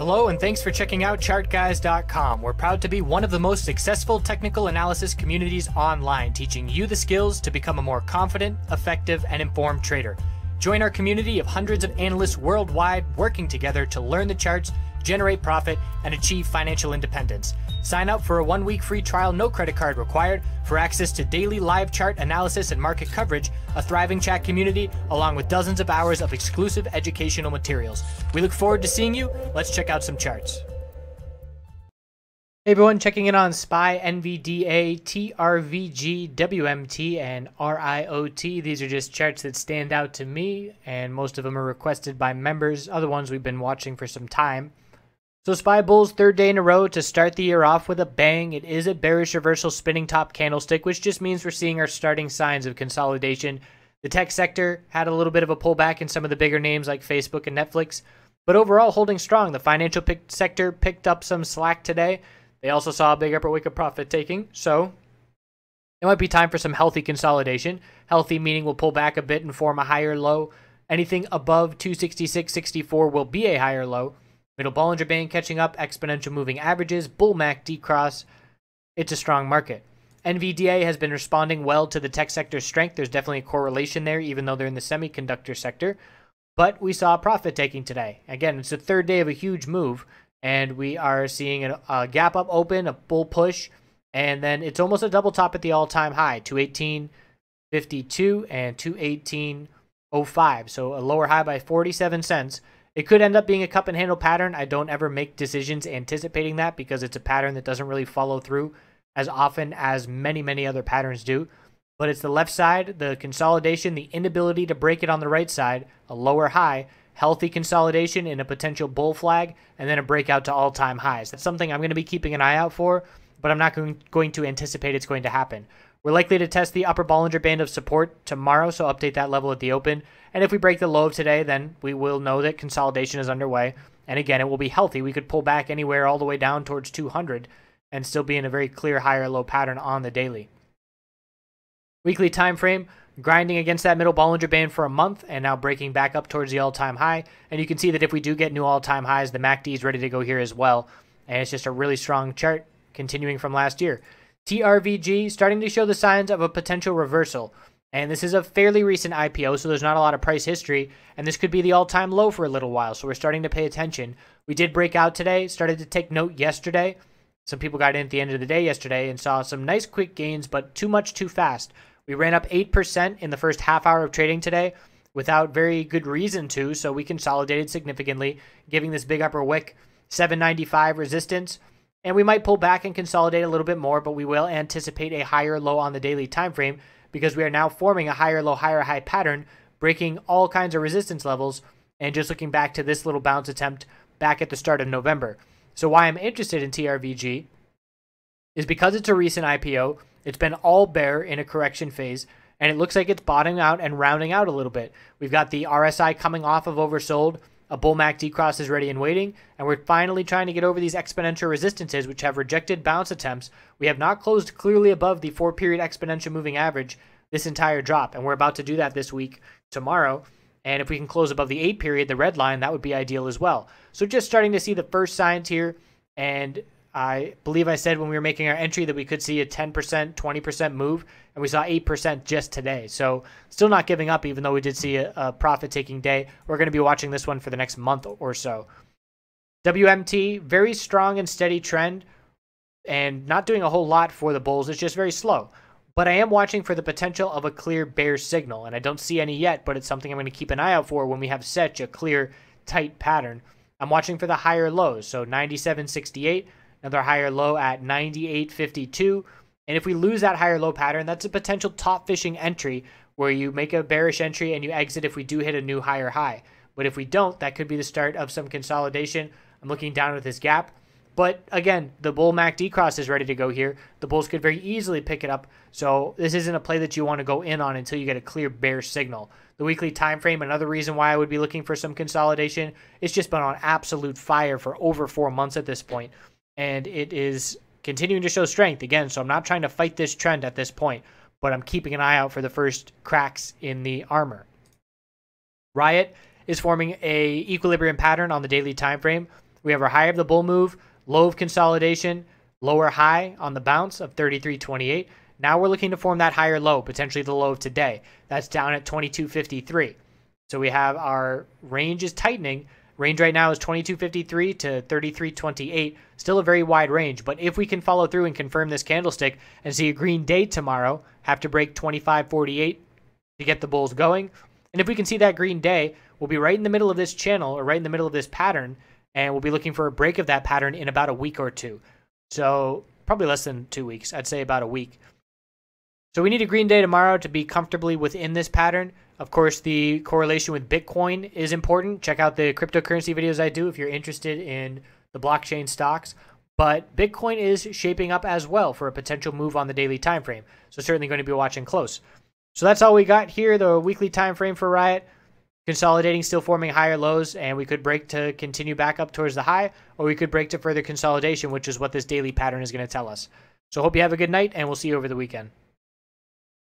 Hello and thanks for checking out TheChartGuys.com. We're proud to be one of the most successful technical analysis communities online, teaching you the skills to become a more confident, effective, and informed trader. Join our community of hundreds of analysts worldwide working together to learn the charts, generate profit, and achieve financial independence. Sign up for a 1-week free trial, no credit card required, for access to daily live chart analysis and market coverage, a thriving chat community, along with dozens of hours of exclusive educational materials. We look forward to seeing you. Let's check out some charts. Hey everyone, checking in on SPY, NVDA, TRVG WMT, and RIOT. These are just charts that stand out to me, and most of them are requested by members. Other ones we've been watching for some time. So SPY Bulls, third day in a row to start the year off with a bang. It is a bearish reversal spinning top candlestick, which just means we're seeing our starting signs of consolidation. The tech sector had a little bit of a pullback in some of the bigger names like Facebook and Netflix, but overall holding strong. The financial sector picked up some slack today. They also saw a big upper wick of profit taking, so it might be time for some healthy consolidation. Healthy meaning we'll pull back a bit and form a higher low. Anything above 266.64 will be a higher low. Middle Bollinger Band catching up, exponential moving averages, bull MAC decross. It's a strong market. NVDA has been responding well to the tech sector's strength. There's definitely a correlation there, even though they're in the semiconductor sector. But we saw profit taking today. Again, it's the third day of a huge move, and we are seeing a gap up open, a bull push, and then it's almost a double top at the all-time high, 218.52 and 218.05. So a lower high by 47 cents. It could end up being a cup and handle pattern. I don't ever make decisions anticipating that because it's a pattern that doesn't really follow through as often as many other patterns do. But it's the left side, the consolidation, the inability to break it on the right side, a lower high, healthy consolidation in a potential bull flag, and then a breakout to all-time highs. That's something I'm going to be keeping an eye out for, but I'm not going to anticipate it's going to happen. We're likely to test the upper Bollinger Band of support tomorrow, so update that level at the open. And if we break the low of today, then we will know that consolidation is underway. And again, it will be healthy. We could pull back anywhere all the way down towards 200 and still be in a very clear higher low pattern on the daily. Weekly time frame, grinding against that middle Bollinger Band for a month and now breaking back up towards the all-time high. And you can see that if we do get new all-time highs, the MACD is ready to go here as well. And it's just a really strong chart continuing from last year. TRVG starting to show the signs of a potential reversal. And this is a fairly recent IPO, so there's not a lot of price history. And this could be the all-time low for a little while, so we're starting to pay attention. We did break out today, started to take note yesterday. Some people got in at the end of the day yesterday and saw some nice quick gains, but too much too fast. We ran up 8% in the first half hour of trading today without very good reason to, so we consolidated significantly, giving this big upper wick 795 resistance. And we might pull back and consolidate a little bit more, but we will anticipate a higher low on the daily time frame because we are now forming a higher low, higher high pattern, breaking all kinds of resistance levels, and just looking back to this little bounce attempt back at the start of November. So why I'm interested in TRVG is because it's a recent IPO. It's been all bear in a correction phase, and it looks like it's bottoming out and rounding out a little bit. We've got the RSI coming off of oversold. A bull MAC decross is ready and waiting, and we're finally trying to get over these exponential resistances, which have rejected bounce attempts. We have not closed clearly above the 4-period exponential moving average this entire drop, and we're about to do that this week, tomorrow. And if we can close above the 8-period, the red line, that would be ideal as well. So just starting to see the first signs here, and I believe I said when we were making our entry that we could see a 10%, 20% move, and we saw 8% just today. So still not giving up, even though we did see a profit-taking day. We're going to be watching this one for the next month or so. WMT, very strong and steady trend, and not doing a whole lot for the bulls. It's just very slow. But I am watching for the potential of a clear bear signal, and I don't see any yet, but it's something I'm going to keep an eye out for when we have such a clear, tight pattern. I'm watching for the higher lows, so 97.68, another higher low at 98.52. And if we lose that higher low pattern, that's a potential top fishing entry where you make a bearish entry and you exit if we do hit a new higher high. But if we don't, that could be the start of some consolidation. I'm looking down at this gap. But again, the bull MAC decross is ready to go here. The bulls could very easily pick it up. So this isn't a play that you want to go in on until you get a clear bear signal. The weekly time frame, another reason why I would be looking for some consolidation, it's just been on absolute fire for over 4 months at this point. And it is continuing to show strength again, so I'm not trying to fight this trend at this point, but I'm keeping an eye out for the first cracks in the armor. RIOT is forming a equilibrium pattern on the daily time frame. We have our high of the bull move, low of consolidation, lower high on the bounce of 33.28. Now we're looking to form that higher low, potentially the low of today. That's down at 22.53. So we have our range is tightening. Range right now is 22.53 to 33.28. Still a very wide range, but if we can follow through and confirm this candlestick and see a green day tomorrow, have to break 25.48 to get the bulls going. And if we can see that green day, we'll be right in the middle of this channel or right in the middle of this pattern, and we'll be looking for a break of that pattern in about a week or two. So probably less than 2 weeks. I'd say about a week. So we need a green day tomorrow to be comfortably within this pattern. Of course, the correlation with Bitcoin is important. Check out the cryptocurrency videos I do if you're interested in the blockchain stocks. But Bitcoin is shaping up as well for a potential move on the daily time frame. So certainly going to be watching close. So that's all we got here, the weekly time frame for Riot. Consolidating, still forming higher lows, and we could break to continue back up towards the high, or we could break to further consolidation, which is what this daily pattern is going to tell us. So hope you have a good night, and we'll see you over the weekend.